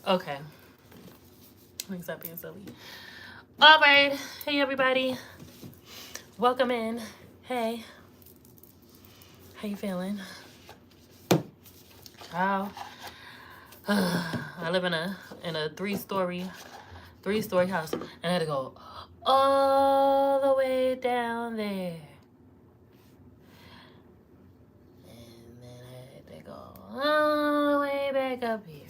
Okay. Let me stop being silly. All right. Hey, everybody. Welcome in. Hey. How you feeling? Ciao. I live in a three-story house, and I had to go all the way down there. And then I had to go all the way back up here.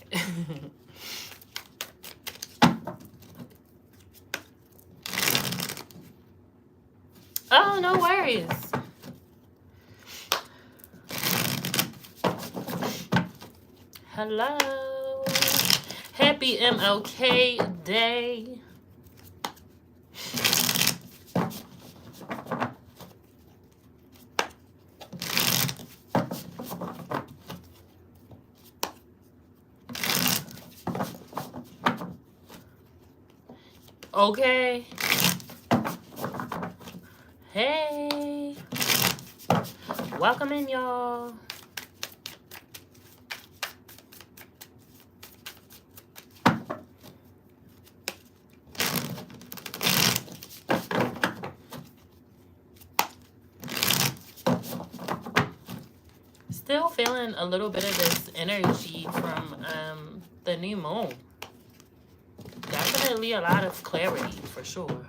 Oh, no worries. Hello. Happy MLK Day. Okay. Hey. Welcome in, y'all. Still feeling a little bit of this energy from the new moon. Definitely a lot of clarity for sure.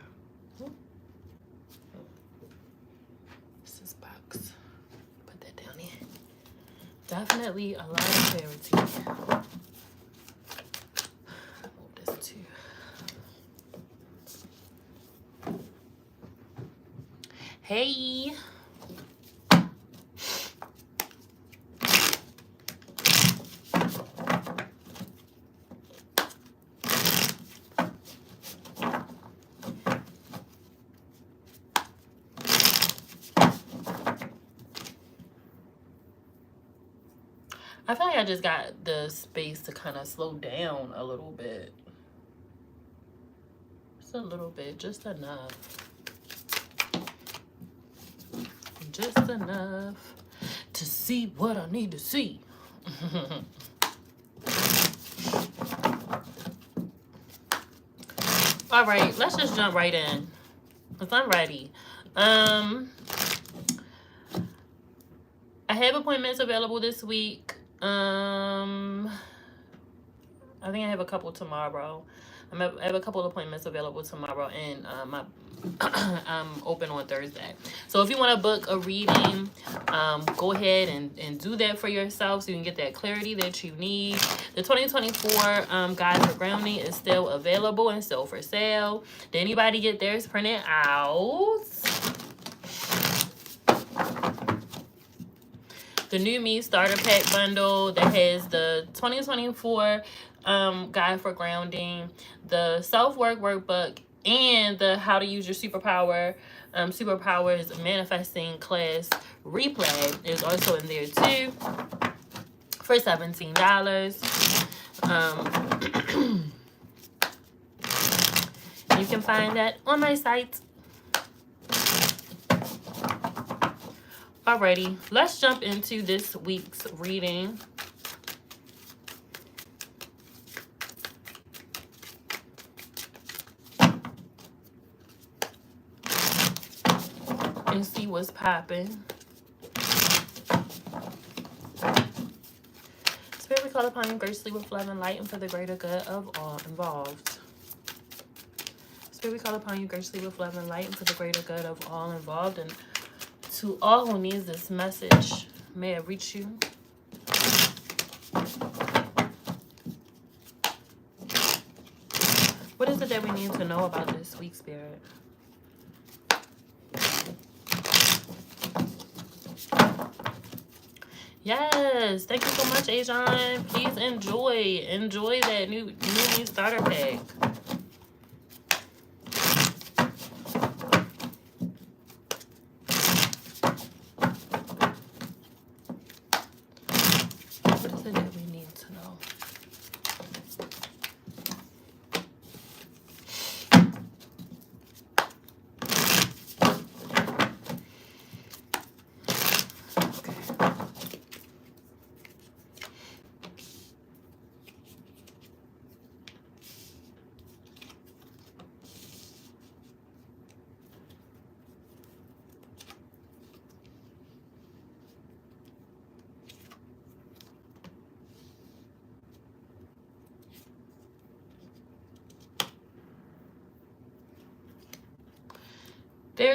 This is box. Put that down here. Definitely a lot of clarity. Move this too. Hey. I feel like I just got the space to kind of slow down a little bit. Just a little bit, just enough. Just enough to see what I need to see. All right, let's just jump right in, because I'm ready. I have appointments available this week. I think I have a couple tomorrow. I have a couple of appointments available tomorrow, and I'm open on Thursday. So if you want to book a reading, go ahead and do that for yourself so you can get that clarity that you need. The 2024 Guide for Grounding is still available and still for sale. Did anybody get theirs printed out? The New Me Starter Pack Bundle that has the 2024 Guide for Grounding, the Self-Work Workbook, and the How to Use Your Superpowers Manifesting Class Replay is also in there too for $17. You can find that on my site. Alrighty, let's jump into this week's reading. And see what's popping. Spirit, we call upon you graciously with love and light and for the greater good of all involved. Spirit, we call upon you graciously with love and light and for the greater good of all involved. And to all who needs this message, may it reach you. What is it that we need to know about this week, Spirit? Yes, thank you so much, Ajon. Please enjoy that new Me Starter Pack. What is it that we need to know?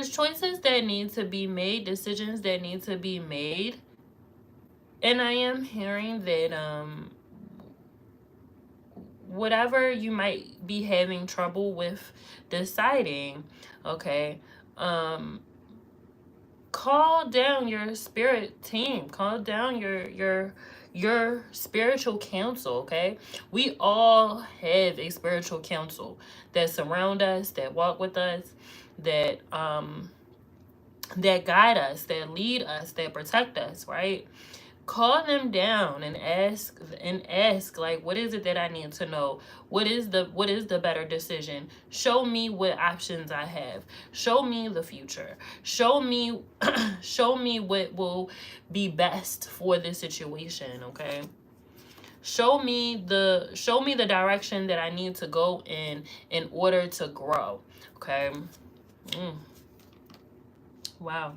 there's choices that need to be made, decisions that need to be made. And I am hearing that whatever you might be having trouble with deciding, okay, call down your spirit team, call down your spiritual counsel, okay? We all have a spiritual counsel that surround us, that walk with us, that that guide us, that lead us, that protect us, right? Call them down and ask like, what is it that I need to know? What is the better decision? Show me what options I have. Show me the future. Show me show me what will be best for this situation, okay? Show me the direction that I need to go in order to grow, okay? Wow.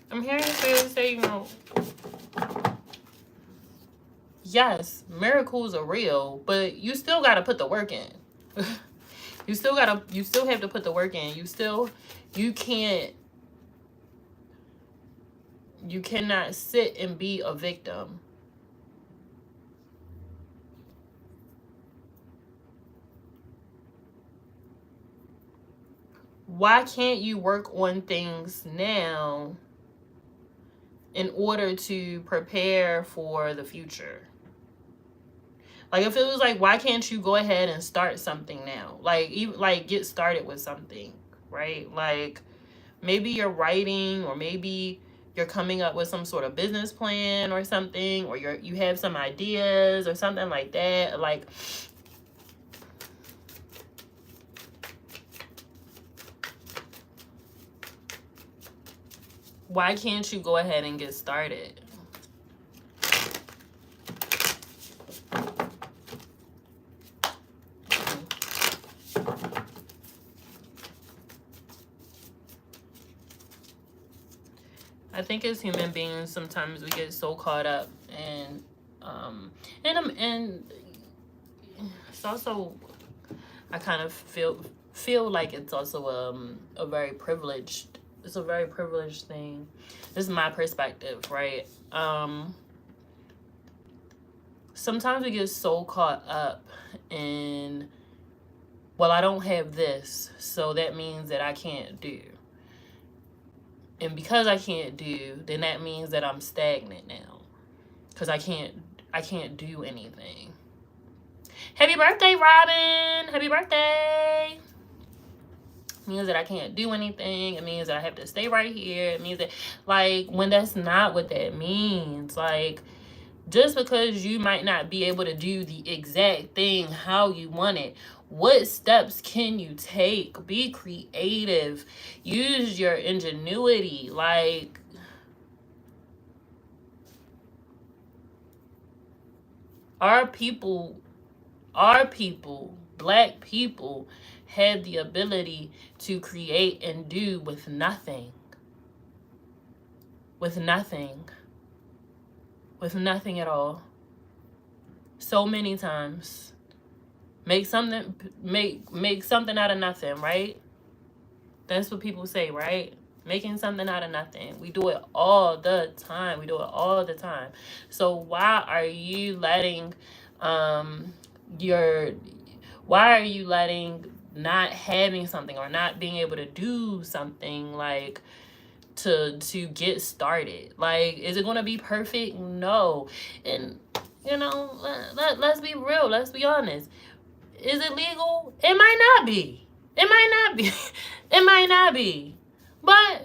I'm hearing Spirit say, yes, miracles are real, but you still got to put the work in. you still have to put the work in. You cannot sit and be a victim. Why can't you work on things now in order to prepare for the future? Like, if it was like, why can't you go ahead and start something now? Like, even like get started with something, right? Like, maybe you're writing, or maybe you're coming up with some sort of business plan or something, or you have some ideas or something like that. Like, why can't you go ahead and get started? I think as human beings, sometimes we get so caught up and it's also, I kind of feel like it's also a very privileged thing. This is my perspective, right? Sometimes we get so caught up in, well, I don't have this, so that means that I can't do. And because I can't do, then that means that I'm stagnant now. Because I can't do anything. Happy birthday, Robin! Happy birthday! It means that I can't do anything. It means that I have to stay right here. It means that, like, when that's not what that means. Like, just because you might not be able to do the exact thing how you want it, what steps can you take? Be creative. Use your ingenuity. Like, our people, Black people, have the ability to create and do with nothing. With nothing. With nothing at all. So many times. Make something out of nothing, right? That's what people say, right? Making something out of nothing. We do it all the time. So why are you letting not having something or not being able to do something, like, to get started? Like, is it going to be perfect? No. And let's be real, let's be honest. Is it legal? It might not be. It might not be. But, I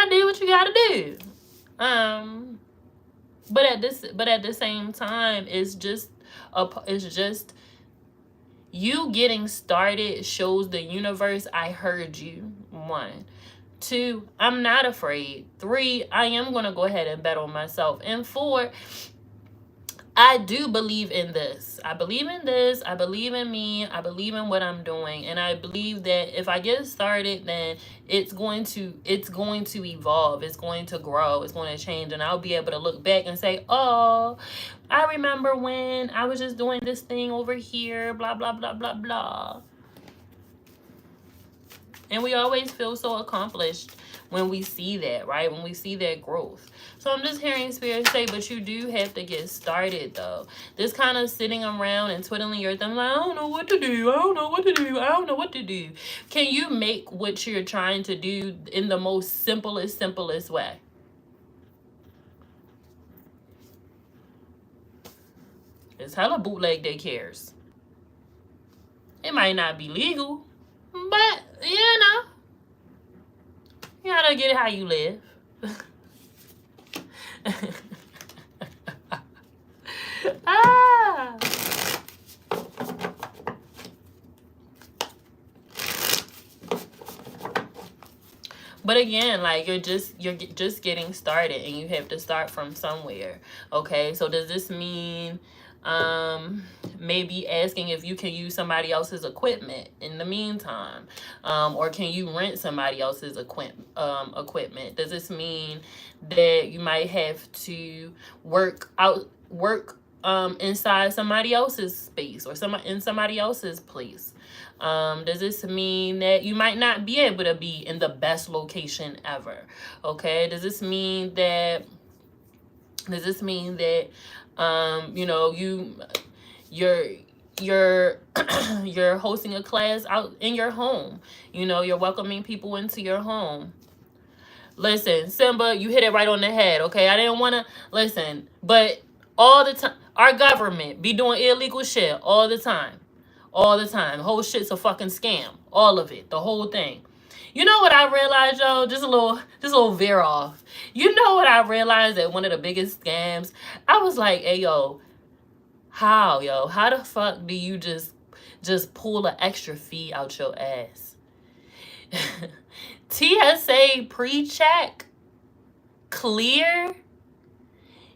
did what you gotta do. But at the same time, it's just you getting started shows the universe I heard you. 1. 2, I'm not afraid. 3, I am gonna go ahead and bet on myself. And 4, I do believe in this. I believe in this. I believe in me. I believe in what I'm doing. And I believe that if I get started, then it's going to evolve. It's going to grow. It's going to change. And I'll be able to look back and say, oh, I remember when I was just doing this thing over here, blah, blah, blah, blah, blah. And we always feel so accomplished when we see that, right? When we see that growth. So I'm just hearing Spirit say, but you do have to get started, though. This kind of sitting around and twiddling your thumb, like, I don't know what to do. I don't know what to do. I don't know what to do. Can you make what you're trying to do in the most simplest way? It's hella bootleg daycares. It might not be legal, but, you gotta get it how you live. Ah. But again, like you're just getting started, and you have to start from somewhere. Okay, so does this mean maybe asking if you can use somebody else's equipment in the meantime, or can you rent somebody else's equipment? Does this mean that you might have to work inside somebody else's space, or in somebody else's place? Does this mean that you might not be able to be in the best location ever? Okay, does this mean that you're you're hosting a class out in your home? You're welcoming people into your home. Listen, Simba, you hit it right on the head. Okay, I didn't want to listen, but all the time our government be doing illegal shit all the time. All the time. The whole shit's a fucking scam. All of it. The whole thing. You know what I realized, y'all? Just a little veer off. You know what I realized, that one of the biggest scams? I was like, hey, yo, how the fuck do you just pull an extra fee out your ass? TSA pre-check clear?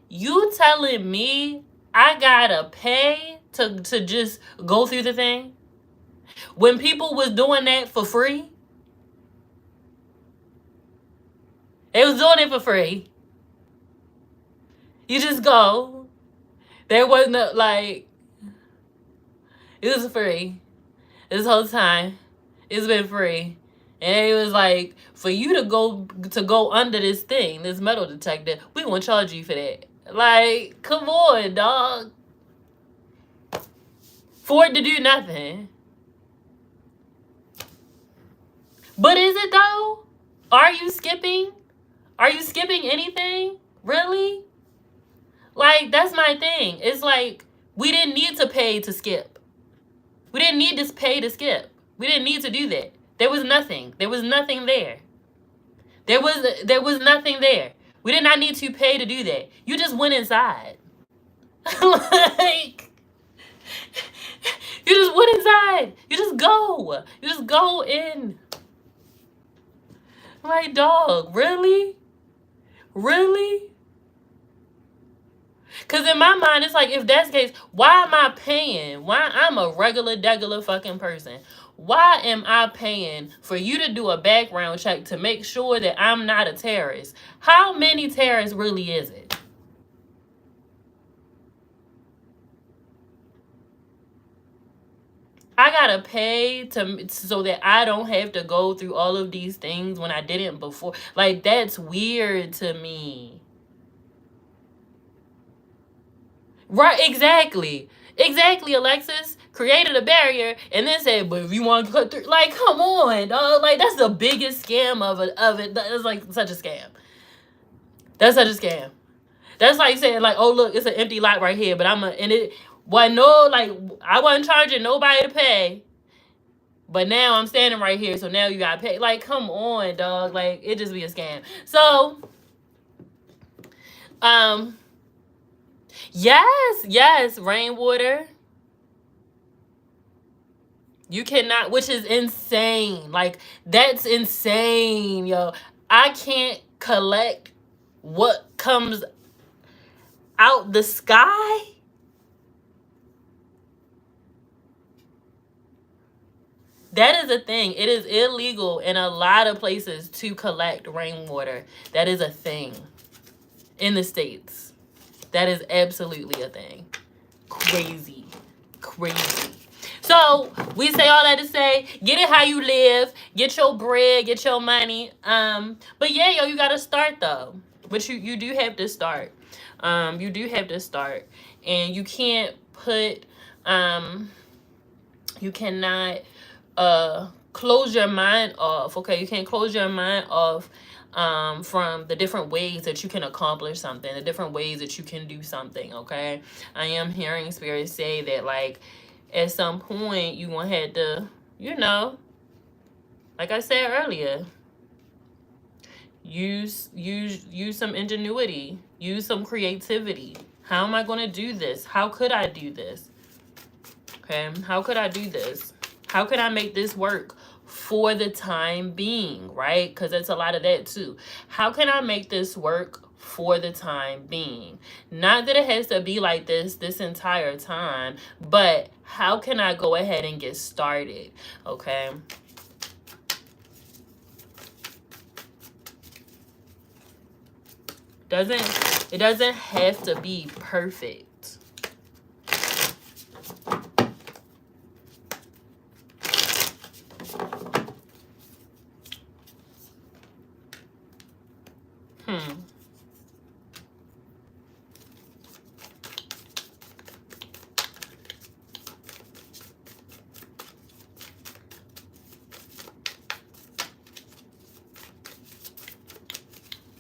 You telling me I gotta pay to just go through the thing? When people was doing that for free, they was doing it for free. You just go. There wasn't it was free. This whole time, it's been free. And it was like, for you to go under this thing, this metal detector, we gonna charge you for that. Like, come on, dog. For it to do nothing. But is it though? Are you skipping? Are you skipping anything? Really? Like, that's my thing. It's like, we didn't need to pay to skip. We didn't need to pay to skip. We didn't need to do that. There was nothing. There was nothing there. There was nothing there. We did not need to pay to do that. You just went inside. Like, you just went inside. You just go. You just go in. Like, dog, really? Really? Because in my mind, it's like, if that's the case, why am I paying? Why? I'm a regular fucking person. Why am I paying for you to do a background check to make sure that I'm not a terrorist? How many terrorists really is it? I gotta pay so that I don't have to go through all of these things when I didn't before. Like, that's weird to me. Right, exactly. Exactly, Alexis. Created a barrier and then said, but if you want to cut through, like, come on, dog. Like, that's the biggest scam of it. That's like such a scam. That's such a scam. That's like saying, like, oh, look, it's an empty lot right here, but I wasn't charging nobody to pay. But now I'm standing right here, so now you gotta pay. Like, come on, dog. Like, it just be a scam. So, yes, rainwater. You cannot, which is insane. Like, that's insane, yo. I can't collect what comes out the sky. That is a thing. It is illegal in a lot of places to collect rainwater. That is a thing in the States. That is absolutely a thing. Crazy. Crazy. So we say all that to say, get it how you live, get your bread, get your money. But yeah, yo, you gotta start though. But you do have to start. You do have to start. And you can't put you cannot close your mind off. Okay, you can't close your mind off from the different ways that you can accomplish something, the different ways that you can do something. Okay, I am hearing spirit say that, like, at some point you gonna have to, you know, like I said earlier, use some ingenuity, use some creativity. How am I gonna do this? How could I do this? Okay, how could I do this? How can I make this work for the time being, right? Because it's a lot of that too. How can I make this work for the time being? Not that it has to be like this entire time, but how can I go ahead and get started? Okay. It doesn't have to be perfect.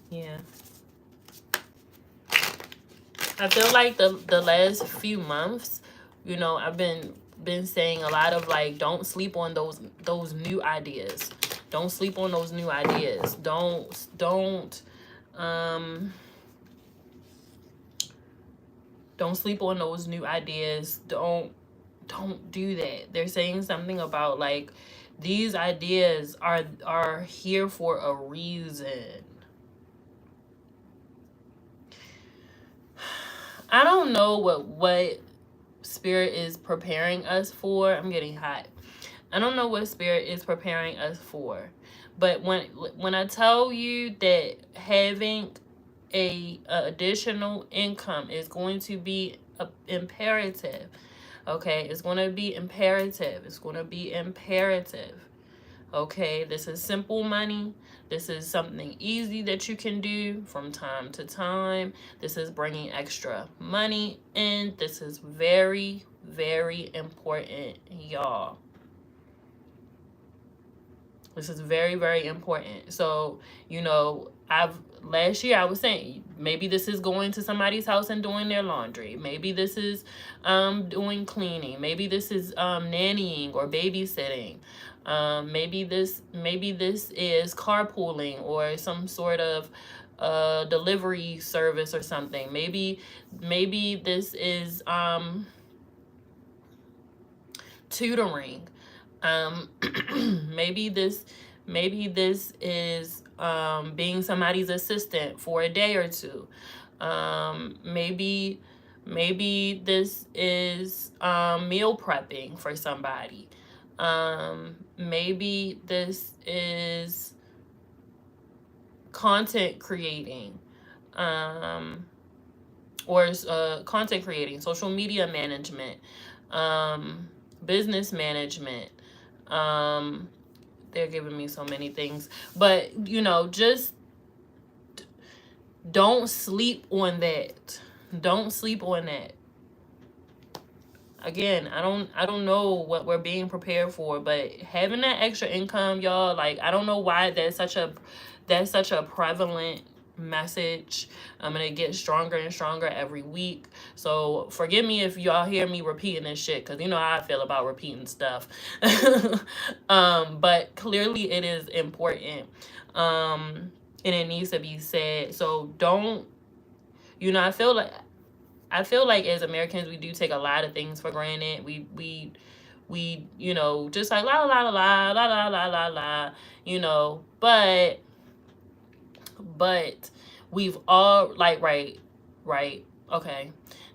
Yeah. I feel like the last few months, you know, I've been saying a lot of, like, don't sleep on those new ideas. Don't sleep on those new ideas. Don't sleep on those new ideas. Don't do that. They're saying something about, like, these ideas are here for a reason. I don't know what spirit is preparing us for. I'm getting hot. I don't know what spirit is preparing us for. But when I tell you that having a additional income is going to be imperative, okay? It's going to be imperative. It's going to be imperative. Okay, this is simple money. This is something easy that you can do from time to time. This is bringing extra money in. This is very, very important, y'all. This is very, very important. So, you know, last year I was saying, maybe this is going to somebody's house and doing their laundry. Maybe this is doing cleaning. Maybe this is nannying or babysitting. Maybe this is carpooling or some sort of delivery service or something. Maybe this is tutoring. Maybe this is being somebody's assistant for a day or two. Maybe this is meal prepping for somebody. Maybe this is content creating, or content creating, social media management, business management. They're giving me so many things, but, you know, just don't sleep on that. Don't sleep on that. Again, I don't know what we're being prepared for, but having that extra income, y'all, like, I don't know why that's such a prevalent message. I'm gonna get stronger and stronger every week, so forgive me if y'all hear me repeating this shit, because you know how I feel about repeating stuff. But clearly it is important, and it needs to be said. So don't, you know, I feel like as Americans we do take a lot of things for granted. We you know, just like la la la la la la la la la, you know, but we've all, like, right, okay,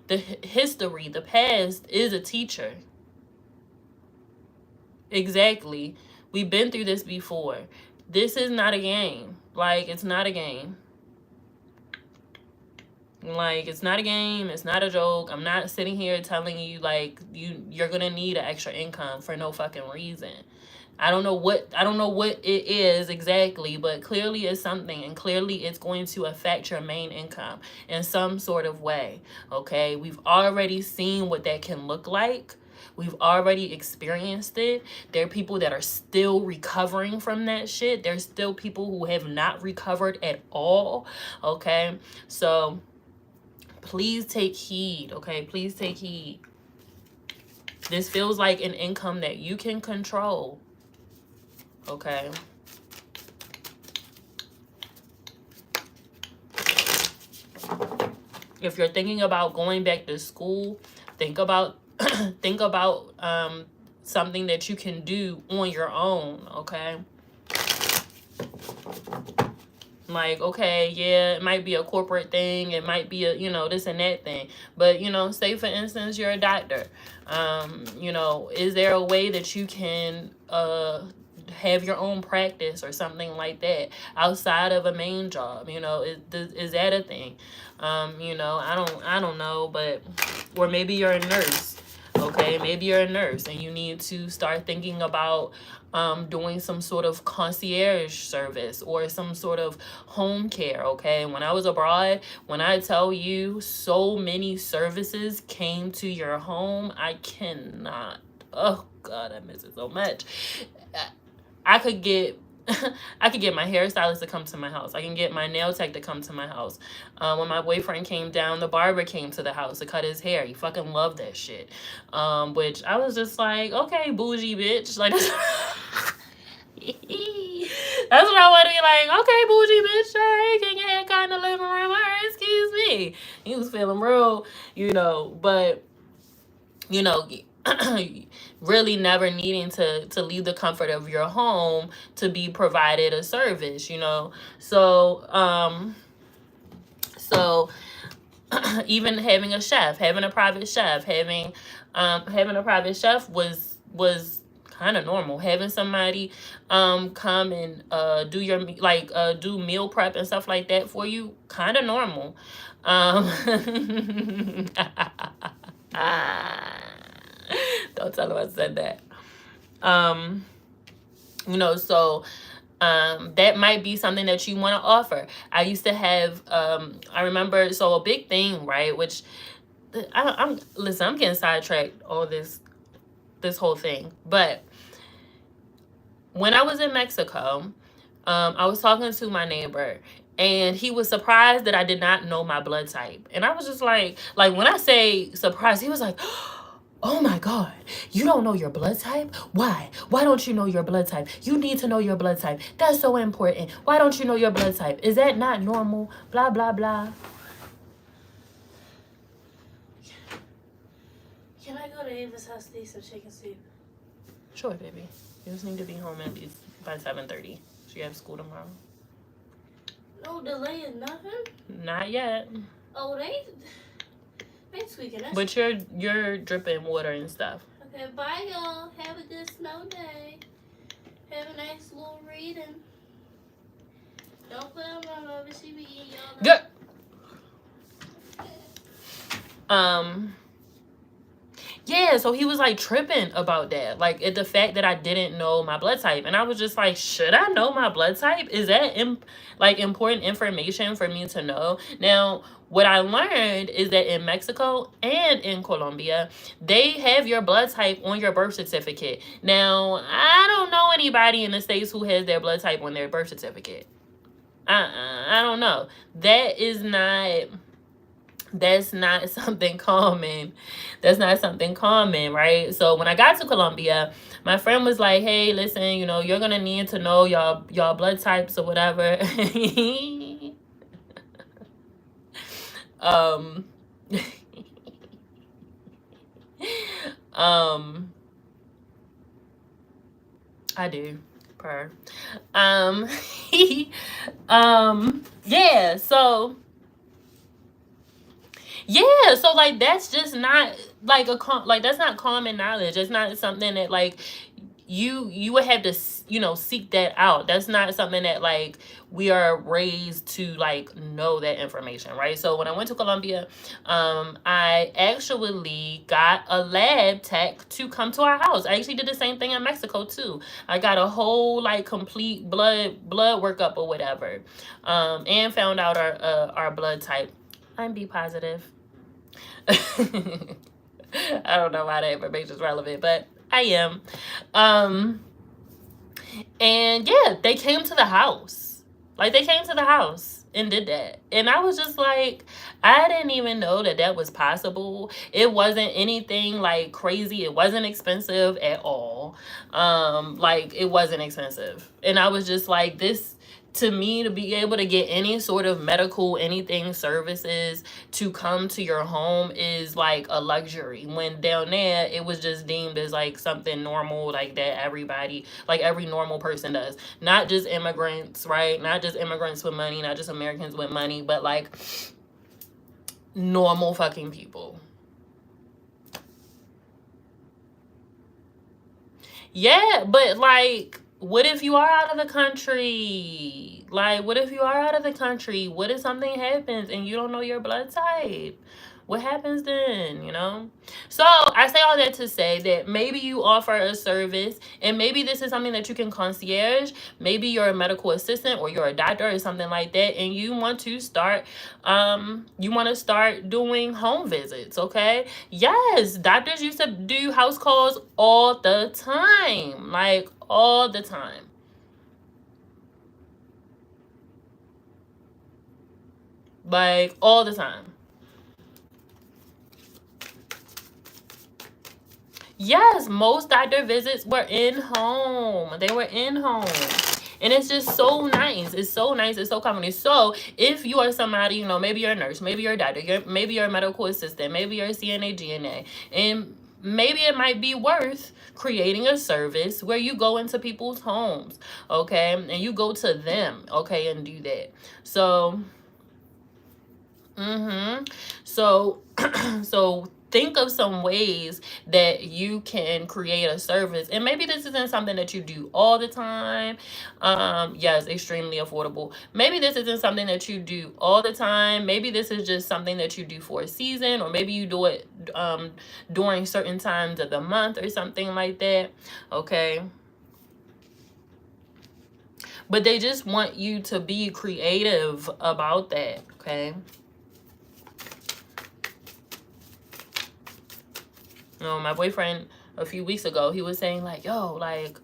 the history, the past is a teacher. Exactly. We've been through this before. This is not a game. Like, it's not a game. Like, it's not a game. It's not a joke. I'm not sitting here telling you, like, you're gonna need an extra income for no fucking reason. I don't know what it is exactly, but clearly it's something, and clearly it's going to affect your main income in some sort of way. Okay? We've already seen what that can look like. We've already experienced it. There are people that are still recovering from that shit. There's still people who have not recovered at all. Okay? So please take heed. Okay? Please take heed. This feels like an income that you can control. Okay. If you're thinking about going back to school, think about something that you can do on your own. Okay. Like, okay, yeah, it might be a corporate thing, it might be a, this and that thing, but say for instance you're a doctor. Is there a way that you can have your own practice or something like that outside of a main job? Is that a thing? I don't know, but, or maybe you're a nurse. Okay, maybe you're a nurse and you need to start thinking about doing some sort of concierge service or some sort of home care. Okay, when I was abroad, when I tell you so many services came to your home, I cannot. Oh God, I miss it so much. I could get my hairstylist to come to my house. I can get my nail tech to come to my house. When my boyfriend came down, the barber came to the house to cut his hair. He fucking loved that shit. Which I was just like, okay, bougie bitch. Like, that's what I want to be like, okay, bougie bitch. Hey, can your hair cut in the living room? All right, excuse me. He was feeling real, but, really never needing to leave the comfort of your home to be provided a service, so even having a chef, having a private chef, having a private chef was kind of normal. Having somebody come and do your do meal prep and stuff like that for you, kind of normal. Don't tell them I said that. So that might be something that you want to offer. I used to have I remember, so a big thing, right, which I'm getting sidetracked all this whole thing, but when I was in Mexico, I was talking to my neighbor, and he was surprised that I did not know my blood type. And I was just like when I say surprised, he was like, oh my God, you don't know your blood type? Why? Why don't you know your blood type? You need to know your blood type. That's so important. Why don't you know your blood type? Is that not normal? Blah, blah, blah. Can I go to Ava's house to eat some chicken soup? Sure, baby. You just need to be home at least by 7:30. She have school tomorrow. No delay is nothing? Not yet. Oh, they tweaking us. But you're dripping water and stuff. Okay, bye y'all. Have a good snow day. Have a nice little reading. Don't put on my love if she be eating y'all. Good. Yeah, so he was like tripping about that, like at the fact that I didn't know my blood type, and I was just like, should I know my blood type? Is that important information for me to know? Now, what I learned is that in Mexico and in Colombia, they have your blood type on your birth certificate. Now, I don't know anybody in the States who has their blood type on their birth certificate. I don't know. That's not something common. That's not something common, right? So when I got to Colombia, my friend was like, hey, listen, you're going to need to know y'all blood types or whatever. I do. Per. Yeah, so that's just not that's not common knowledge. It's not something that you would have to, you know, seek that out. That's not something that like we are raised to like know that information, right? So when I went to Colombia, I actually got a lab tech to come to our house. I actually did the same thing in Mexico too. I got a whole like complete blood workup or whatever, and found out our blood type. I'm B positive. I don't know why that information is relevant, but I am. And yeah, they came to the house. Like, they came to the house and did that. And I was just like, I didn't even know that that was possible. It wasn't anything like crazy. It wasn't expensive at all. Like, it wasn't expensive. And I was just like, this, to me, to be able to get any sort of medical anything services to come to your home is like a luxury, when down there it was just deemed as like something normal, like that everybody, like every normal person does, not just immigrants, right? Not just immigrants with money, not just Americans with money, but like normal fucking people. Yeah, but like, what if you are out of the country? Like, what if you are out of the country? What if something happens and you don't know your blood type? What happens then, you know? So I say all that to say that maybe you offer a service, and maybe this is something that you can concierge. Maybe you're a medical assistant or you're a doctor or something like that, and you want to start doing home visits, okay? Yes, doctors used to do house calls all the time, like all the time. Like all the time. Yes, most doctor visits were in home. They were in home. And it's just so nice. It's so nice. It's so comforting. So if you are somebody, you know, maybe you're a nurse, maybe you're a doctor, maybe you're a medical assistant, maybe you're a CNA, GNA, and maybe it might be worth creating a service where you go into people's homes, okay? And you go to them, okay, and do that. So, so so think of some ways that you can create a service, and maybe this isn't something that you do all the time. Yes, extremely affordable. Maybe this isn't something that you do all the time. Maybe this is just something that you do for a season, or maybe you do it during certain times of the month or something like that, okay? But they just want you to be creative about that, okay? You know, my boyfriend a few weeks ago, he was saying like, yo, like,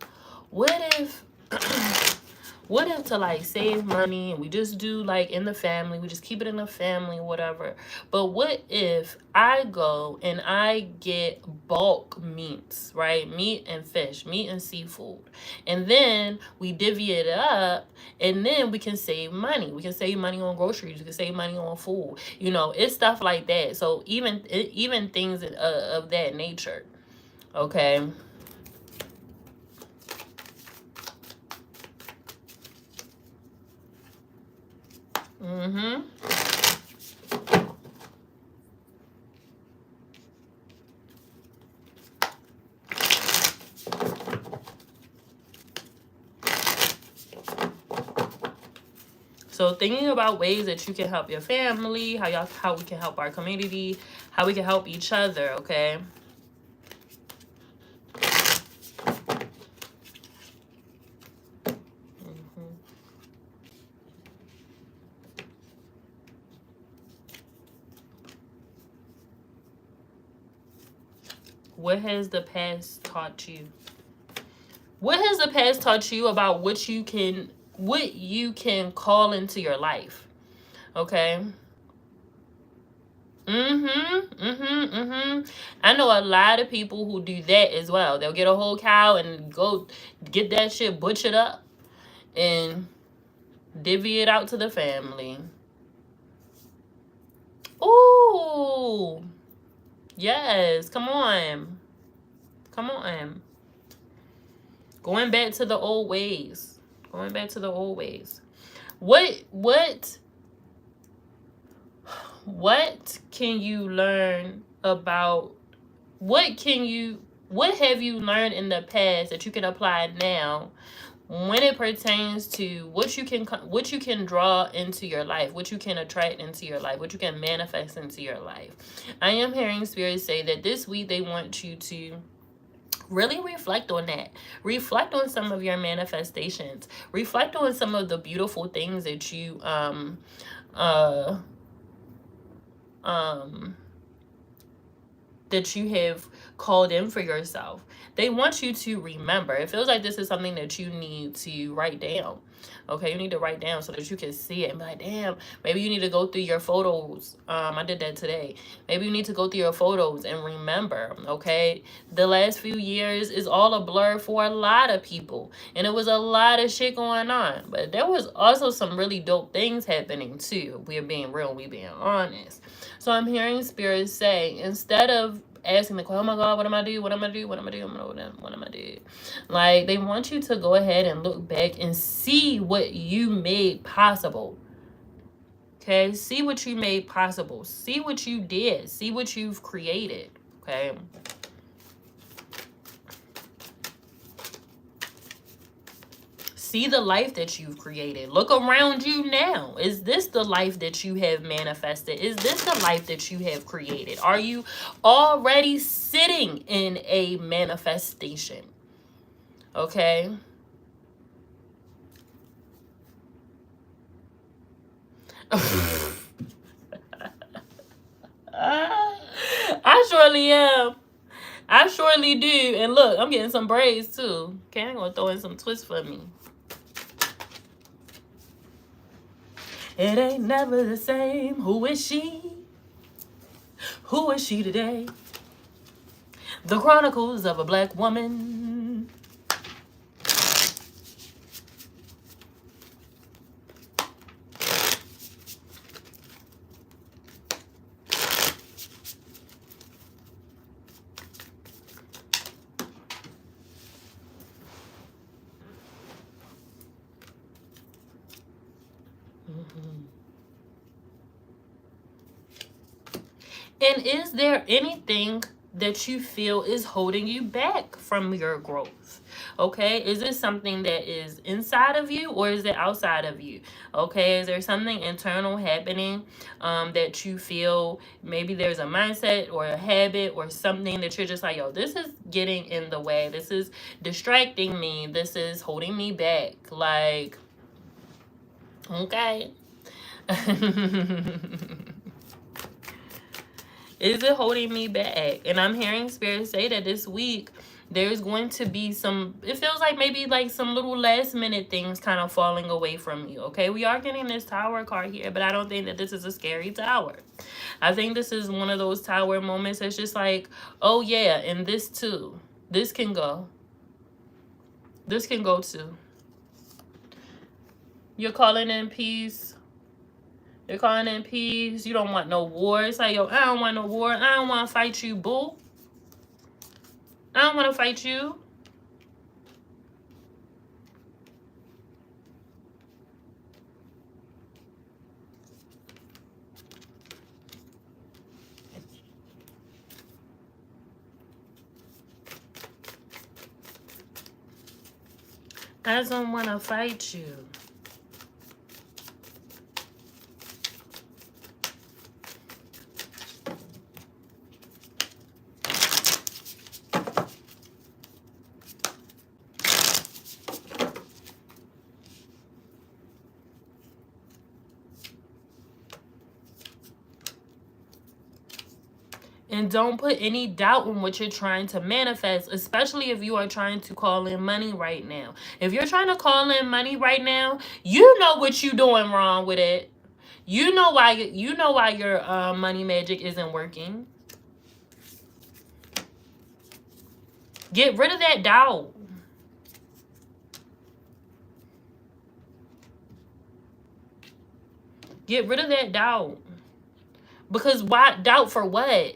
what if what if to like save money and we just do like in the family, we just keep it in the family, whatever. But what if I go and I get bulk meats, right? Meat and fish, meat and seafood. And then we divvy it up, and then we can save money. We can save money on groceries. We can save money on food. You know, it's stuff like that. So even things of that nature, okay? So thinking about ways that you can help your family, how we can help our community, how we can help each other, okay? What has the past taught you? What has the past taught you about what you can call into your life? Okay. I know a lot of people who do that as well. They'll get a whole cow and go get that shit butchered up and divvy it out to the family. Ooh. Yes, come on. Come on. Going back to the old ways. Going back to the old ways. What can you learn about, what can you What have you learned in the past that you can apply now when it pertains to what you can draw into your life, what you can attract into your life, what you can manifest into your life? I am hearing spirits say that this week they want you to really reflect on that. Reflect on some of your manifestations. Reflect on some of the beautiful things that you uh um that you have called in for yourself. They want you to remember. It feels like this is something that you need to write down. Okay, you need to write down so that you can see it and be like, damn, maybe you need to go through your photos. I did that today. Maybe you need to go through your photos and remember, okay? The last few years is all a blur for a lot of people. And it was a lot of shit going on. But there was also some really dope things happening too. We're being real, we're being honest. So I'm hearing spirits say, instead of asking the question, oh my God, what am I do? What am I do? What am I do? What am I do? Like, they want you to go ahead and look back and see what you made possible. Okay? See what you made possible. See what you did. See what you've created. Okay? See the life that you've created. Look around you now. Is this the life that you have manifested? Is this the life that you have created? Are you already sitting in a manifestation? Okay? I surely am. I surely do. And look, I'm getting some braids too. Okay, I'm going to throw in some twists for me. It ain't never the same. Who is she? Who is she today? The Chronicles of a Black Woman. And is there anything that you feel is holding you back from your growth? Okay, is this something that is inside of you or is it outside of you? Okay, is there something internal happening that you feel maybe there's a mindset or a habit or something that you're just like, yo, this is getting in the way, this is distracting me, this is holding me back? Like, okay. Is it holding me back? And I'm hearing Spirit say that this week there's going to be some, it feels like maybe like some little last minute things kind of falling away from you. Okay, we are getting this tower card here, but I don't think that this is a scary tower. I think this is one of those tower moments that's just like, oh yeah, and this too. This can go. This can go too. You're calling in peace. You're calling in peace. You don't want no war. It's like, yo, I don't want no war. I don't want to fight you, boo. I don't want to fight you. I don't want to fight you. And don't put any doubt in what you're trying to manifest, especially if you are trying to call in money right now. If you're trying to call in money right now, you know what you're doing wrong with it. You know why your money magic isn't working. Get rid of that doubt. Get rid of that doubt. Because why? Doubt for what?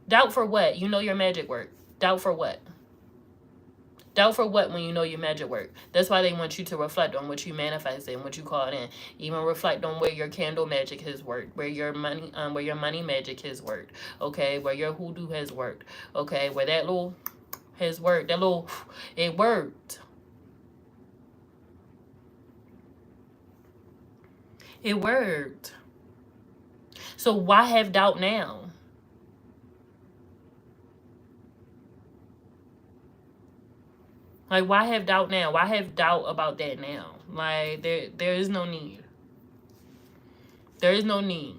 Doubt for what? You know your magic work. Doubt for what? Doubt for what when you know your magic work? That's why they want you to reflect on what you manifested and what you called in. Even reflect on where your candle magic has worked, where your money magic has worked. Okay, where your hoodoo has worked. Okay, where that little has worked. That little, it worked. It worked. So why have doubt now? Like, why have doubt now? Why have doubt about that now? Like, there is no need. There is no need.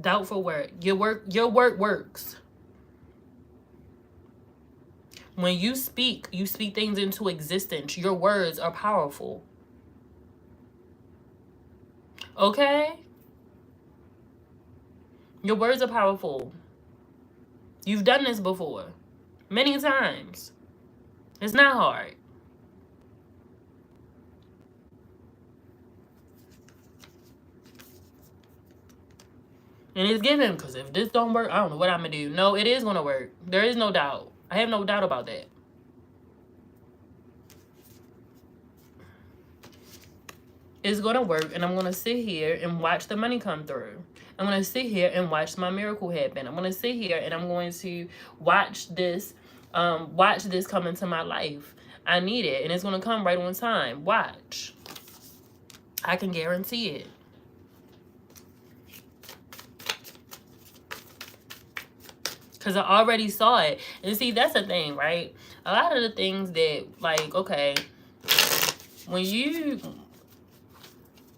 Doubtful work. Your work works. When you speak things into existence. Your words are powerful. Okay? Your words are powerful. You've done this before. Many times. It's not hard. And it's given, because if this don't work, I don't know what I'm going to do. No, it is going to work. There is no doubt. I have no doubt about that. It's going to work, and I'm going to sit here and watch the money come through. I'm going to sit here and watch my miracle happen. I'm going to sit here and I'm going to watch this come into my life. I need it, and it's going to come right on time. Watch. I can guarantee it. Because I already saw it. And see, that's the thing, right? A lot of the things that, like, okay, when you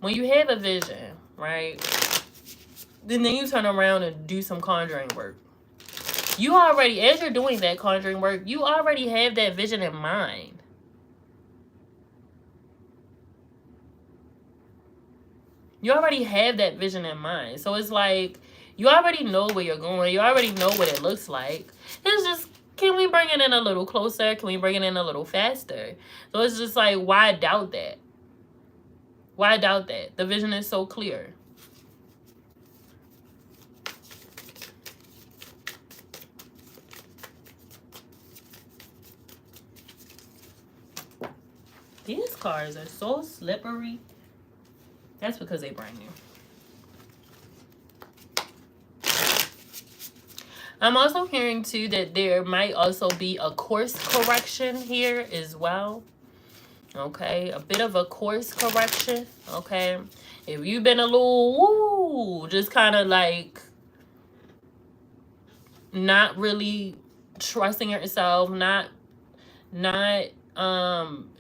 have a vision, right? Then you turn around and do some conjuring work. You already, as you're doing that conjuring work, you already have that vision in mind. You already have that vision in mind. So it's like, you already know where you're going. You already know what it looks like. It's just, can we bring it in a little closer? Can we bring it in a little faster? So it's just like, why doubt that? Why doubt that? The vision is so clear. These cards are so slippery. That's because they brand new. I'm also hearing too that there might also be a course correction here as well. Okay, a bit of a course correction. Okay, if you've been a little just kind of like not really trusting yourself, not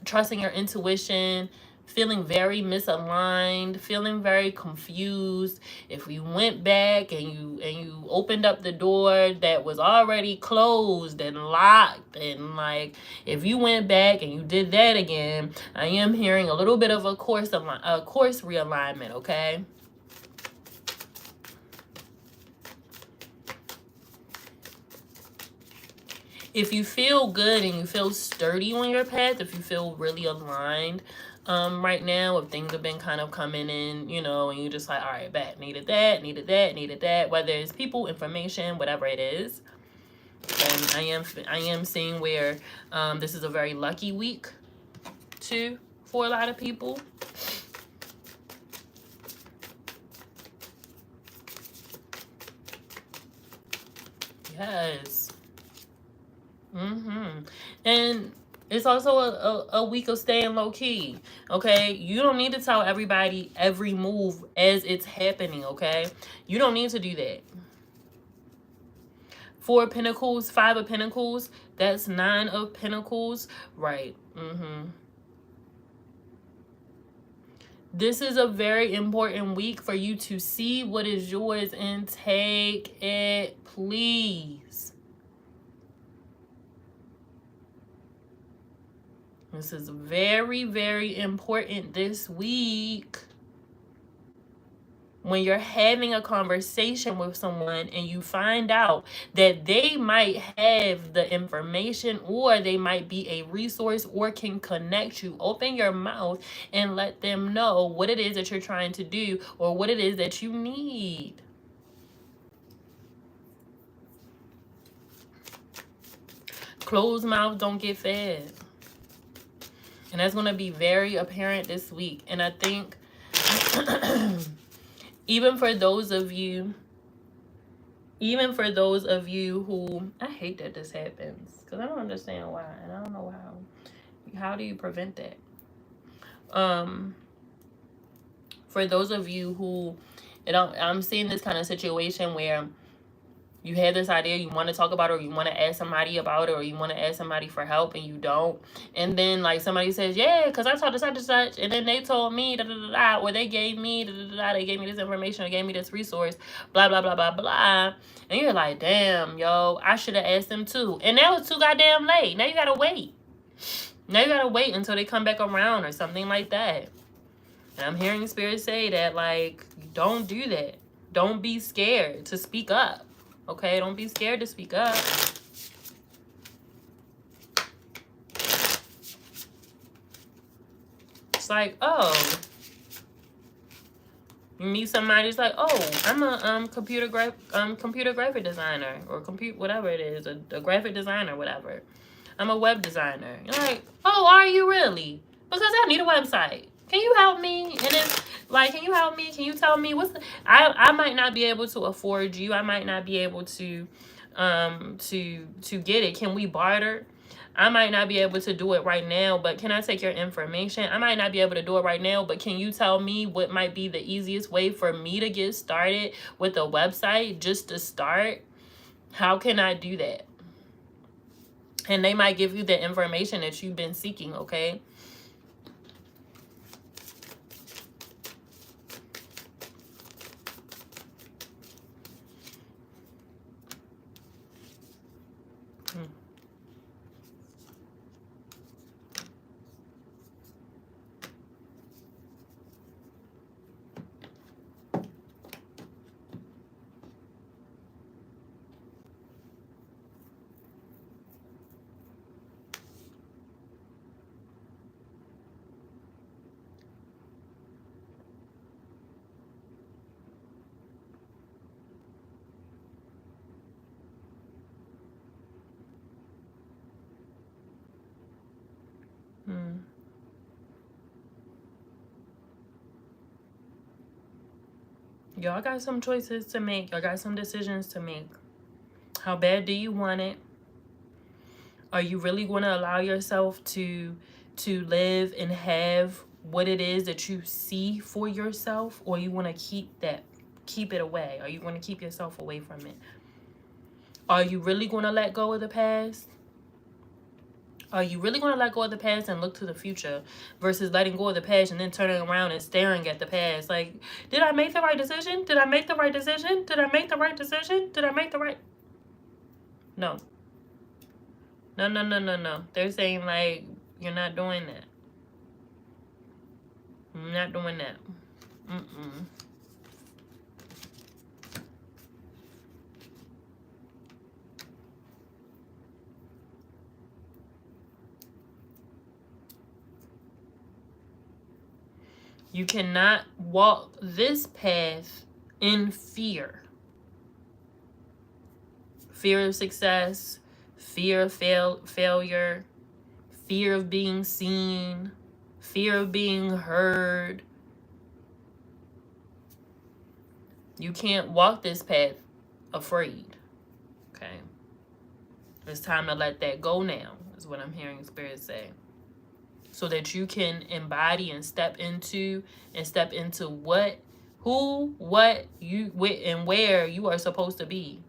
trusting your intuition, feeling very misaligned, feeling very confused. If you went back and you opened up the door that was already closed and locked, and like if you went back and you did that again, I am hearing a little bit of a course realignment, okay? If you feel good and you feel sturdy on your path, if you feel really aligned right now, if things have been kind of coming in, you know, and you just like, all right, bet, needed that, whether it's people, information, whatever it is. And I am seeing where this is a very lucky week too for a lot of people. Yes. And it's also a week of staying low key. Okay, you don't need to tell everybody every move as it's happening. Okay, you don't need to do that. 4 of Pentacles, 5 of Pentacles, that's 9 of Pentacles, right? This is a very important week for you to see what is yours and take it, please. This is very, very important this week. When you're having a conversation with someone and you find out that they might have the information or they might be a resource or can connect you, open your mouth and let them know what it is that you're trying to do or what it is that you need. Closed mouths don't get fed. And that's going to be very apparent this week. And I think even for those of you who, I hate that this happens because I don't understand why, and I don't know how do you prevent that. For those of you who, I'm seeing this kind of situation where you had this idea, you want to talk about it, or you want to ask somebody about it, or you want to ask somebody for help and you don't, and then like somebody says, yeah, because I talked to such and such, and then they told me da da da da, or they gave me da da da, they gave me this information, or gave me this resource, blah blah blah blah blah, and you're like, damn, yo, I should have asked them too, and that was too goddamn late. Now you gotta wait until they come back around or something like that. And I'm hearing Spirit say that, like, don't do that. Don't be scared to speak up. Okay? Don't be scared to speak up. It's like, oh, you meet somebody, it's like, oh, I'm a computer graphic designer, or whatever it is, a graphic designer, whatever. I'm a web designer. You're like, oh, are you really? Because I need a website. Can you help me? And it's like, can you help me? Can you tell me what's I might not be able to afford you. I might not be able to get it. Can we barter? I might not be able to do it right now, but can I take your information? I might not be able to do it right now, but can you tell me what might be the easiest way for me to get started with a website, just to start? How can I do that? And they might give you the information that you've been seeking, okay? Y'all got some choices to make. Y'all got some decisions to make. How bad do you want it? Are you really going to allow yourself to live and have what it is that you see for yourself, or you want to keep it away? Are you going to keep yourself away from it? Are you really going to let go of the past? Are you really going to let go of the past and look to the future, versus letting go of the past and then turning around and staring at the past? Like, did I make the right decision? Did I make the right decision? Did I make the right decision? Did I make the right? No. No. They're saying, like, you're not doing that. You're not doing that. You cannot walk this path in fear. Fear of success, fear of failure, fear of being seen, fear of being heard. You can't walk this path afraid. Okay? It's time to let that go now, is what I'm hearing Spirit say. So that you can embody and step into what, who, what, you, and where you are supposed to be.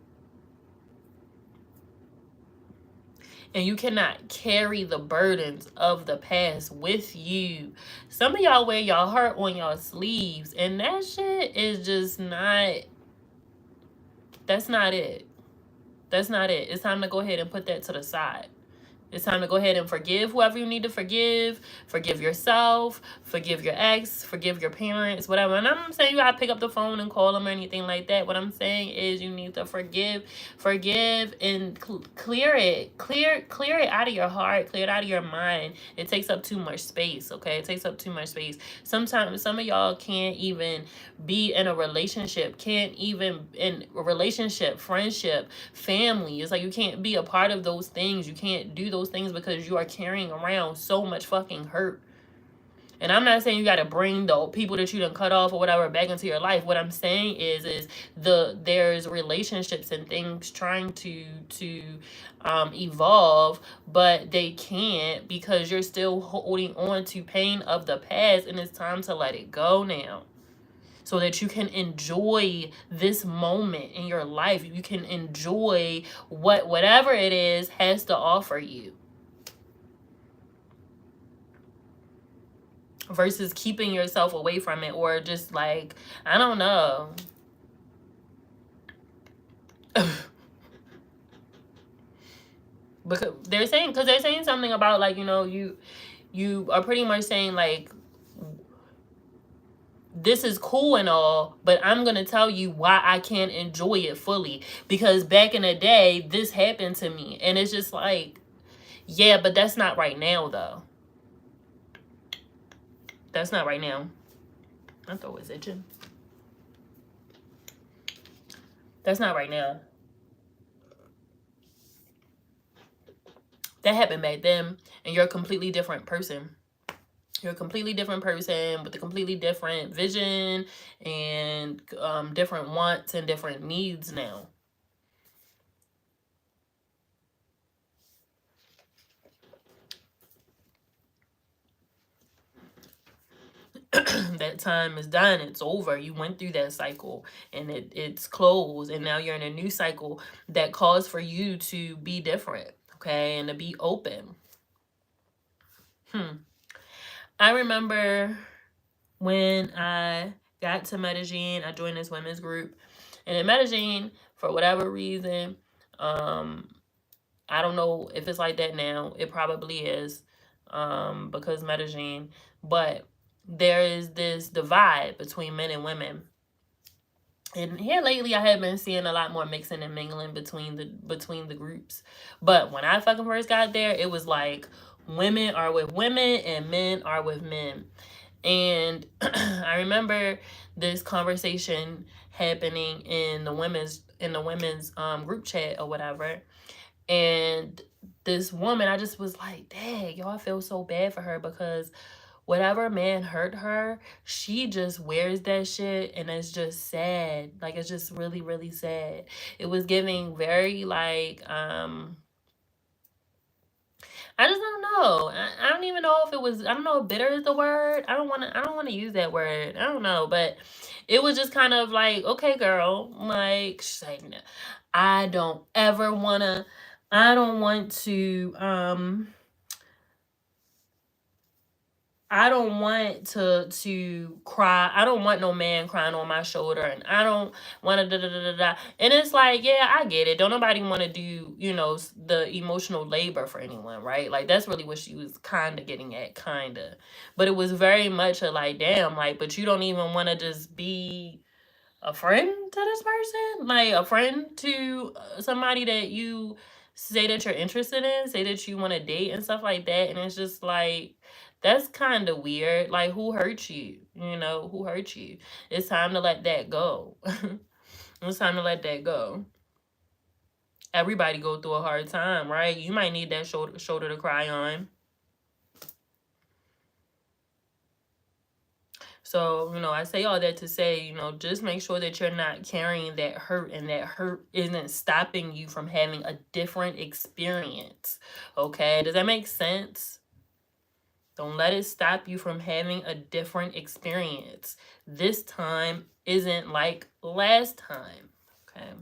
And you cannot carry the burdens of the past with you. Some of y'all wear y'all heart on y'all sleeves, and that shit is just not, that's not it. That's not it. It's time to go ahead and put that to the side. It's time to go ahead and forgive whoever you need to forgive. Forgive yourself. Forgive your ex. Forgive your parents. Whatever. And I'm saying you gotta pick up the phone and call them or anything like that. What I'm saying is you need to forgive, and clear it. Clear it out of your heart. Clear it out of your mind. It takes up too much space. Okay, it takes up too much space. Sometimes some of y'all can't even be in a relationship. Can't even in a relationship, friendship, family. It's like you can't be a part of those things. You can't do those things because you are carrying around so much fucking hurt. And I'm not saying you got to bring the people that you done cut off or whatever back into your life. What I'm saying is there's relationships and things trying to evolve, but they can't because you're still holding on to pain of the past, and it's time to let it go now, so that you can enjoy this moment in your life. You can enjoy whatever it is has to offer you, versus keeping yourself away from it, or just like, I don't know. Because they're saying something about, like, you are pretty much saying, like, this is cool and all, but I'm gonna tell you why I can't enjoy it fully, because back in the day this happened to me. And it's just like, yeah, but that's not right now though. That's not right now. My throat is itching. That's not right now. That happened back then, and you're a completely different person. You're a completely different person with a completely different vision and different wants and different needs now. That time is done. It's over. You went through that cycle, and it's closed, and now you're in a new cycle that calls for you to be different, okay, and to be open. I remember when I got to Medellin, I joined this women's group, and in Medellin, for whatever reason, I don't know if it's like that now. It probably is, because Medellin, but there is this divide between men and women. And here lately, I have been seeing a lot more mixing and mingling between the groups. But when I fucking first got there, it was like women are with women and men are with men. And I remember this conversation happening in the women's group chat or whatever. And this woman, I just was like, dang, y'all, I feel so bad for her, because whatever man hurt her, she just wears that shit, and it's just sad. Like, it's just really, really sad. It was giving very, like, I just don't know. I don't even know if it was, I don't know if bitter is the word. I don't want to use that word. I don't know, but it was just kind of like, okay, girl, like, she's like, I don't want to I don't want to cry. I don't want no man crying on my shoulder, and I don't want to da da da da da. And it's like, yeah, I get it. Don't nobody want to do, the emotional labor for anyone, right? Like, that's really what she was kind of getting at, kind of. But it was very much a like, damn, like, but you don't even want to just be a friend to this person, like a friend to somebody that you say that you're interested in, say that you want to date and stuff like that. And it's just like, that's kind of weird. Like, who hurt you? Who hurt you? It's time to let that go. It's time to let that go. Everybody go through a hard time, right? You might need that shoulder to cry on. So, I say all that to say, just make sure that you're not carrying that hurt, and that hurt isn't stopping you from having a different experience. Okay? Does that make sense? Don't let it stop you from having a different experience. This time isn't like last time. Okay?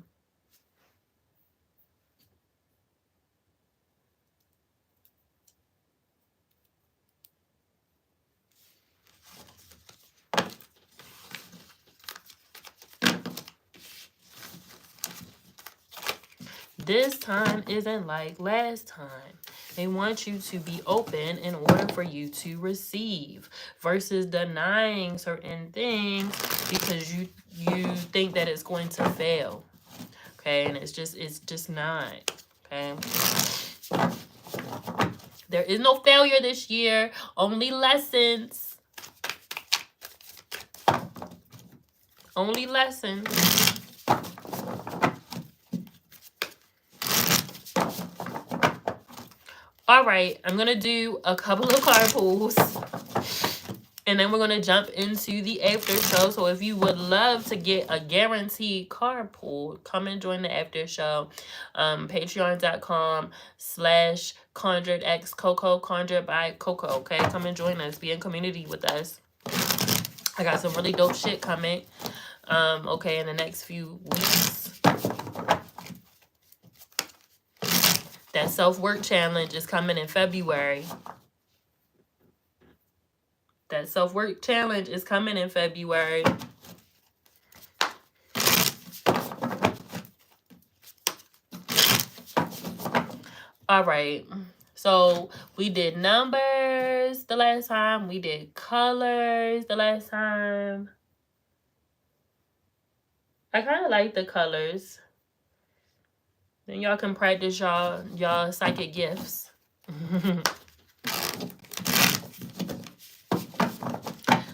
This time isn't like last time. They want you to be open in order for you to receive, versus denying certain things because you think that it's going to fail. Okay? And it's just not. Okay? There is no failure this year, only lessons. Only lessons. All right, I'm going to do a couple of card pulls. And then we're going to jump into the after show. So if you would love to get a guaranteed card pull, come and join the after show. Patreon.com/ConjuredXCoco, Conjured by Coco. Okay, come and join us. Be in community with us. I got some really dope shit coming. Okay, in the next few weeks. That self-work challenge is coming in February. That self-work challenge is coming in February. All right. So we did numbers the last time. We did colors the last time. I kind of like the colors. Then y'all can practice y'all psychic gifts.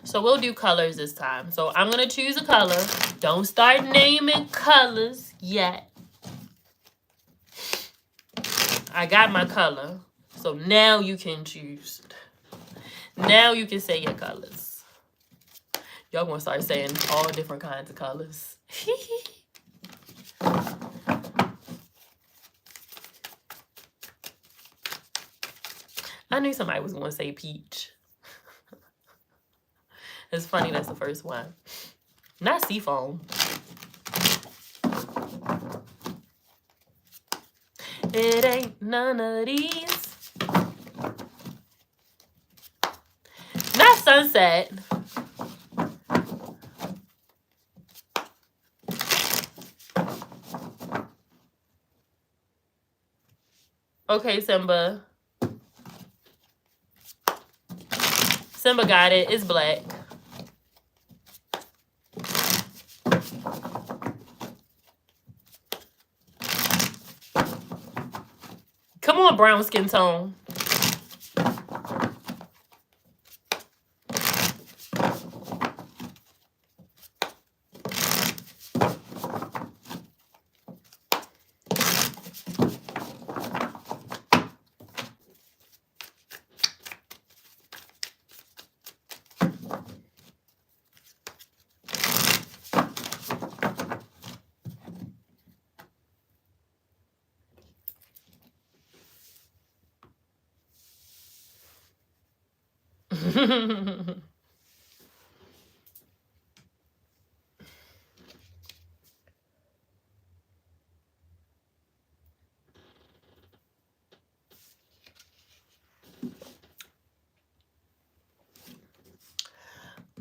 So we'll do colors this time. So I'm going to choose a color. Don't start naming colors yet. I got my color. So now you can choose. Now you can say your colors. Y'all going to start saying all different kinds of colors. I knew somebody was going to say peach. It's funny, that's the first one. Not seafoam. It ain't none of these. Not sunset. Okay, Simba. Simba got it. It's black. Come on, brown skin tone.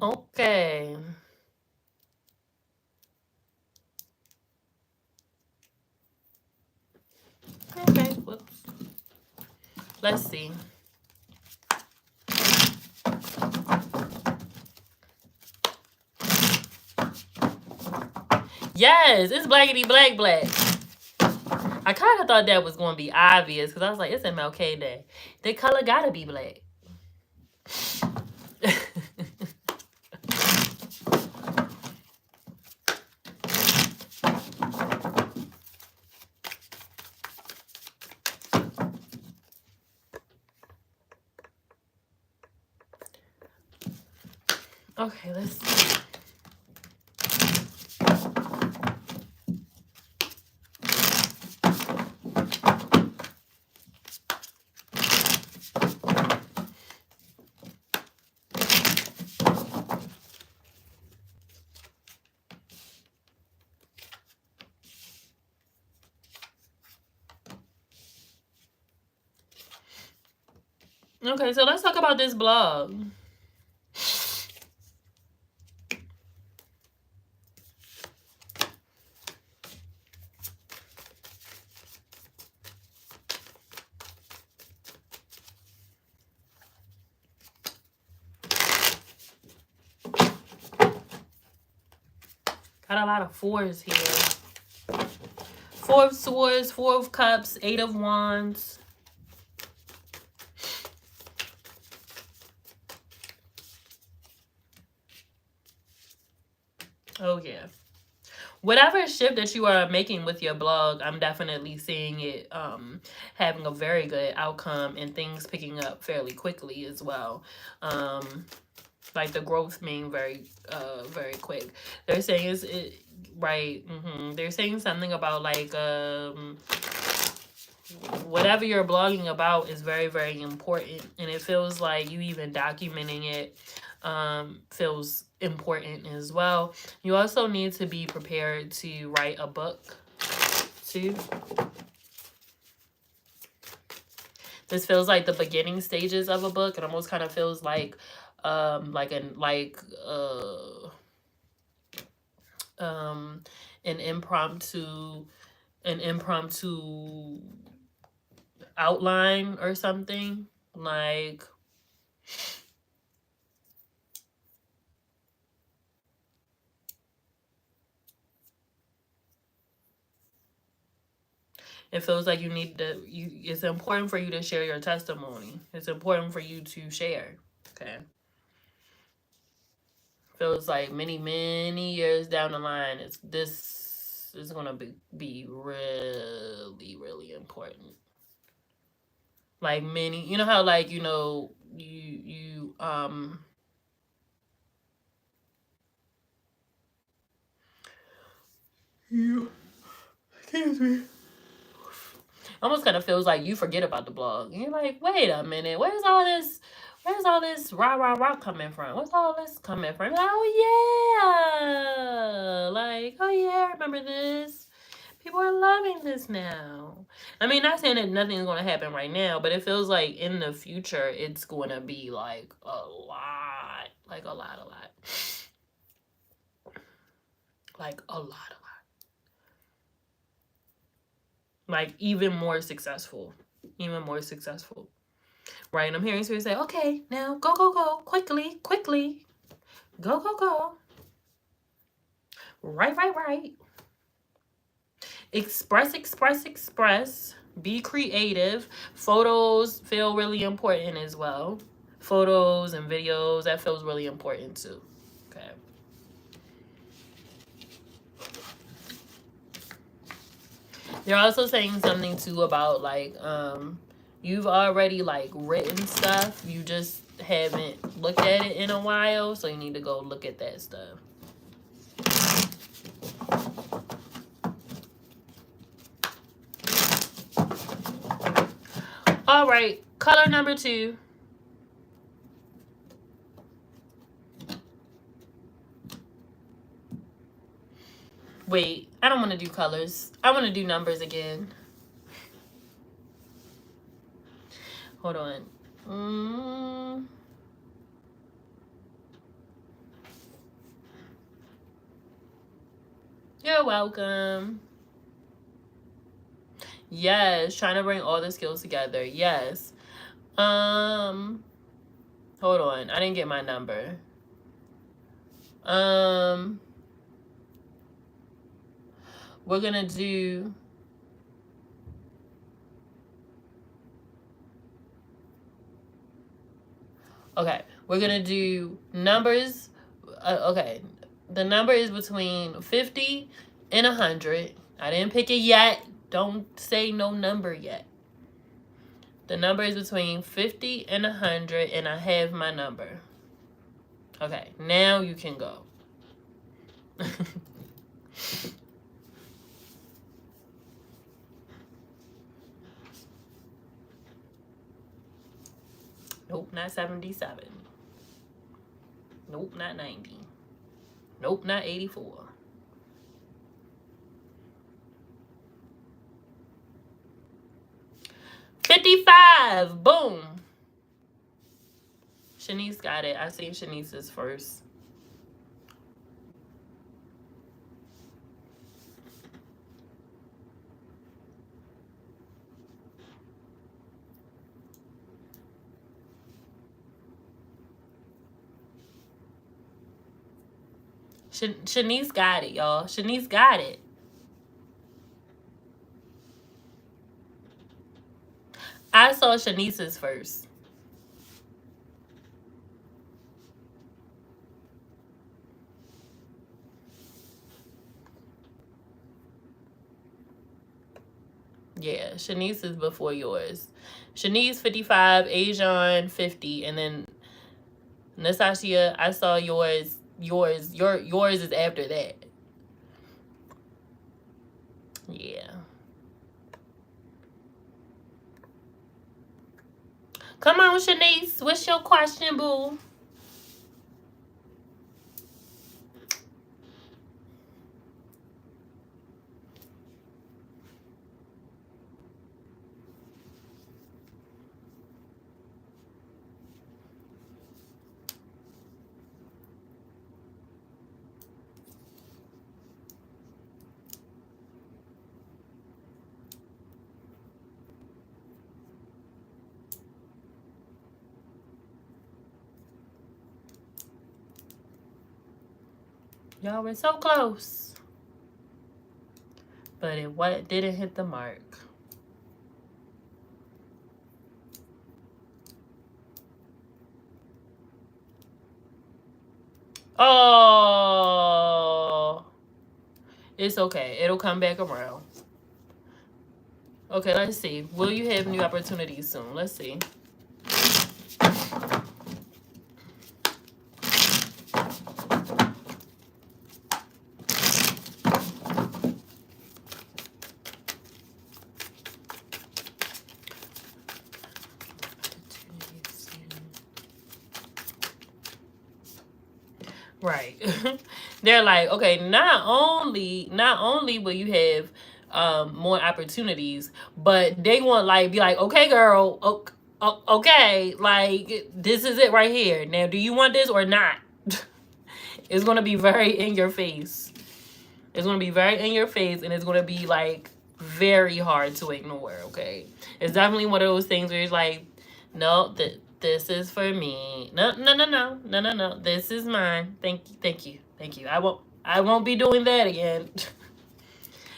Okay. Okay, whoops. Let's see. Yes, it's blackity black black. I kind of thought that was going to be obvious because I was like, it's MLK Day. The color gotta be black. Okay, let's see. Okay, so let's talk about this blog. Got a lot of fours here. 4 of Swords, 4 of Cups, 8 of Wands. Oh, yeah. Whatever shift that you are making with your blog, I'm definitely seeing it having a very good outcome and things picking up fairly quickly as well. Like the growth being very quick. They're saying is it right. They're saying something about like whatever you're blogging about is very, very important, and it feels like you even documenting it feels important as well. You also need to be prepared to write a book too. This feels like the beginning stages of a book. It almost kind of feels like an impromptu outline or something. Like it feels like you need to it's important for you to share your testimony. It's important for you to share. Okay. Feels like many years down the line, this is gonna be really, really important. Like many, you know how like, you know, you excuse me. Almost kind of feels like you forget about the blog. And you're like, wait a minute, where's all this rah coming from? Where's all this coming from? Like, oh yeah. Like, oh yeah, I remember this. People are loving this now. I mean, not saying that nothing's going to happen right now, but it feels like in the future, it's going to be like a lot. Like a lot. Like a lot. Like even more successful. Right? And I'm hearing Spirit say, okay, now go. Quickly. Go. Right. Express. Be creative. Photos feel really important as well. Photos and videos, that feels really important too. Okay. They're also saying something too about like you've already like written stuff, you just haven't looked at it in a while, so you need to go look at that stuff. All right, color number 2. Wait, I don't want to do colors. I want to do numbers again. Hold on. You're welcome. Yes, trying to bring all the skills together. Yes. Hold on. I didn't get my number. We're gonna do okay. We're gonna do numbers. Okay, the number is between 50 and 100. I didn't pick it yet. Don't say no number yet. The number is between 50 and 100, and I have my number. Okay, now you can go. Nope, not 77. Nope, not 90. Nope, not 84. $55. Boom. Shanice got it. I seen Shanice's first. Shanice got it, y'all. Shanice got it. I saw Shanice's first. Yeah, Shanice is before yours. Shanice 55, Ajon 50, and then Nastasia, I saw yours. Yours is after that. Yeah. Come on, Shanice. What's your question, boo? Y'all were so close. But it didn't hit the mark. Oh, it's okay. It'll come back around. Okay, let's see. Will you have new opportunities soon? Let's see. Right. They're like, okay, not only will you have more opportunities, but they want like be like, okay, girl, okay, like this is it right here. Now, do you want this or not? It's gonna be very in your face. It's gonna be very in your face, and it's gonna be like very hard to ignore. Okay, it's definitely one of those things where it's like, no, this is for me. No. This is mine. Thank you. I won't be doing that again.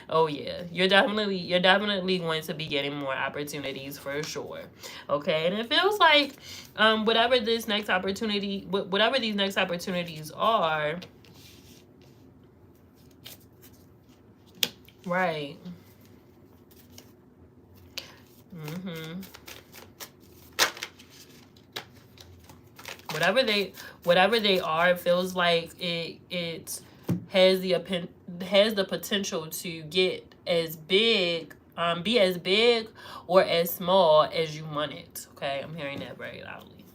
Oh yeah, you're definitely going to be getting more opportunities for sure. Okay, and it feels like whatever these next opportunities are, right. Mhm. Whatever they are, it feels like it has the potential to get as big, be as big or as small as you want it. Okay, I'm hearing that very loudly.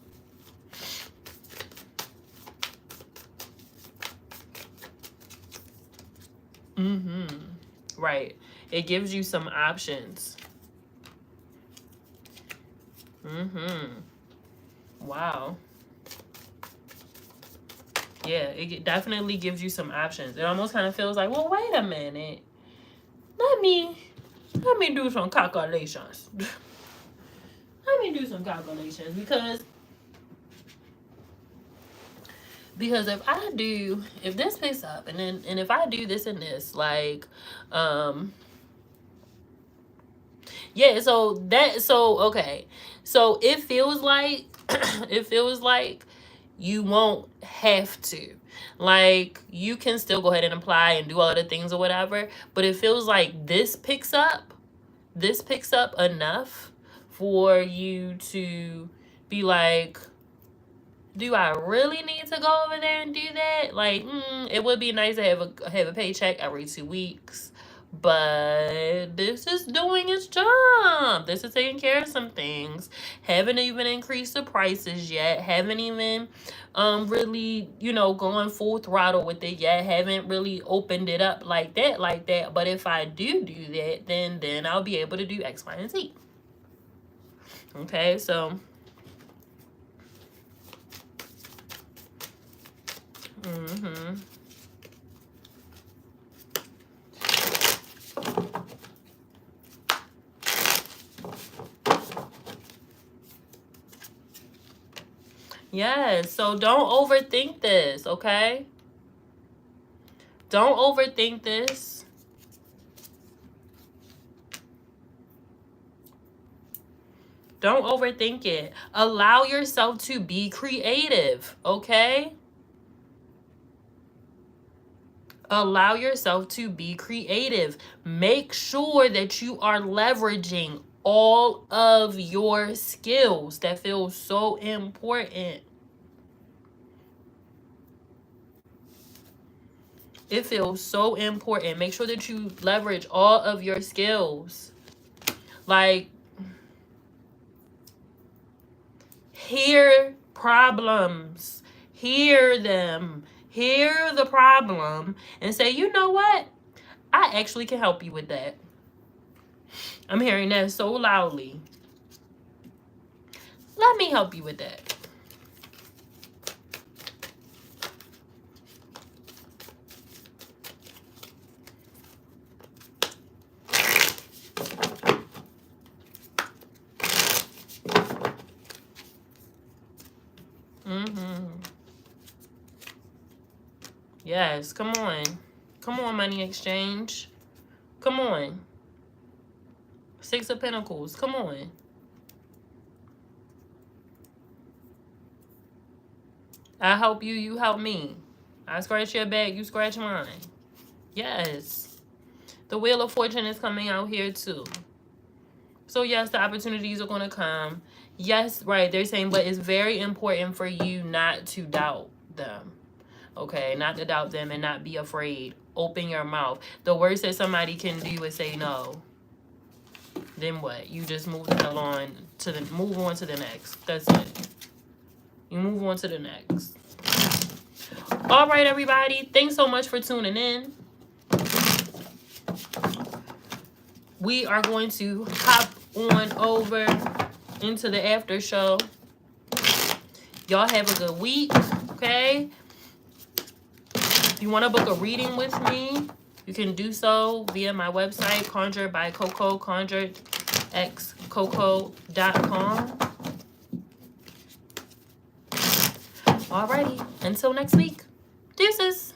Right. It gives you some options. Wow. Yeah, it definitely gives you some options. It almost kind of feels like, well, wait a minute. Let me do some calculations. Let me do some calculations because if this picks up and if I do this and this, like yeah, okay. So it feels like you won't have to. Like, you can still go ahead and apply and do all the things or whatever, but it feels like this picks up enough for you to be like, do I really need to go over there and do that? Like, it would be nice to have a paycheck every 2 weeks, but this is doing its job. This is taking care of some things. Haven't even increased the prices yet. Haven't even really, going full throttle with it yet. Haven't really opened it up like that. But if I do that, then I'll be able to do X, Y, and Z. Okay, so yes, so don't overthink this, okay? Don't overthink this. Don't overthink it. Allow yourself to be creative, okay? Allow yourself to be creative. Make sure that you are leveraging all of your skills. That feels so important. It feels so important. Make sure that you leverage all of your skills. Like, hear problems. Hear them. Hear the problem and say, you know what? I actually can help you with that. I'm hearing that so loudly. Let me help you with that. Yes, come on. Come on, money exchange. Come on. 6 of Pentacles. Come on. I help you, you help me. I scratch your back, you scratch mine. Yes. The Wheel of Fortune is coming out here too. So yes, the opportunities are going to come. Yes, right, they're saying, but it's very important for you not to doubt them. Okay, not to doubt them and not be afraid. Open your mouth. The worst that somebody can do is say no. Then what? You just move the hell on to the next. That's it. You move on to the next. All right, everybody. Thanks so much for tuning in. We are going to hop on over into the after show. Y'all have a good week, okay? If you want to book a reading with me, you can do so via my website, Conjured by Coco, conjuredxcoco.com. Alrighty, until next week. Deuces.